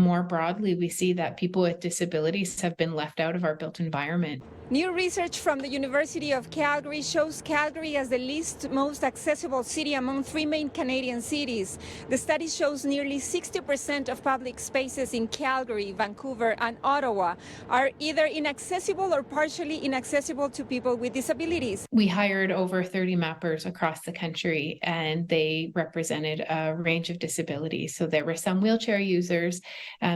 more broadly, we see that people with disabilities have been left out of our built environment. New research from the University of Calgary shows Calgary as the least most accessible city among 3 main Canadian cities. The study shows nearly 60% of public spaces in Calgary, Vancouver, and Ottawa are either inaccessible or partially inaccessible to people with disabilities. We hired over 30 mappers across the country, and they represented a range of disabilities. So there were some wheelchair users,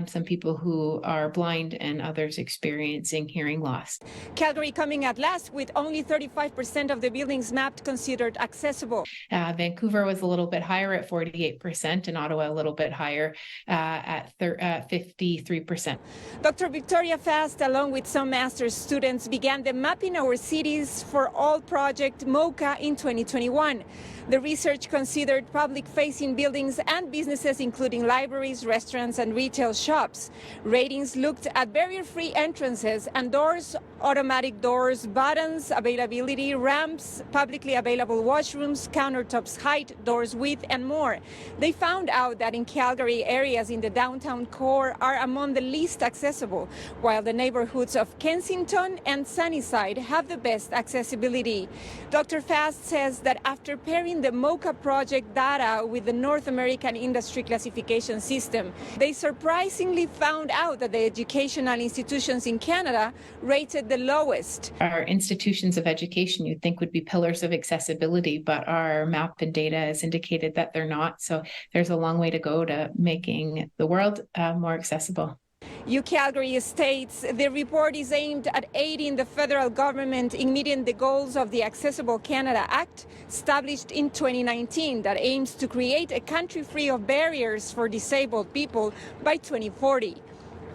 some people who are blind, and others experiencing hearing loss. Calgary coming at last with only 35% of the buildings mapped considered accessible. Vancouver was a little bit higher at 48%, and Ottawa a little bit higher at 53%. Dr. Victoria Fast, along with some master's students, began the Mapping Our Cities for All project MOCA in 2021. The research considered public-facing buildings and businesses, including libraries, restaurants, and retail shops. Ratings looked at barrier-free entrances and doors, automatic doors, buttons, availability, ramps, publicly available washrooms, countertops height, doors width, and more. They found out that in Calgary, areas in the downtown core are among the least accessible, while the neighborhoods of Kensington and Sunnyside have the best accessibility. Dr. Fast says that after pairing the MOCA project data with the North American Industry Classification System, they surprisingly found out that the educational institutions in Canada rated the lowest. Our institutions of education you'd think would be pillars of accessibility, but our map and data has indicated that they're not. So there's a long way to go to making the world more accessible. UCalgary states the report is aimed at aiding the federal government in meeting the goals of the Accessible Canada Act, established in 2019, that aims to create a country free of barriers for disabled people by 2040.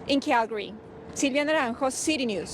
In Calgary, Silvia Naranjo, City News.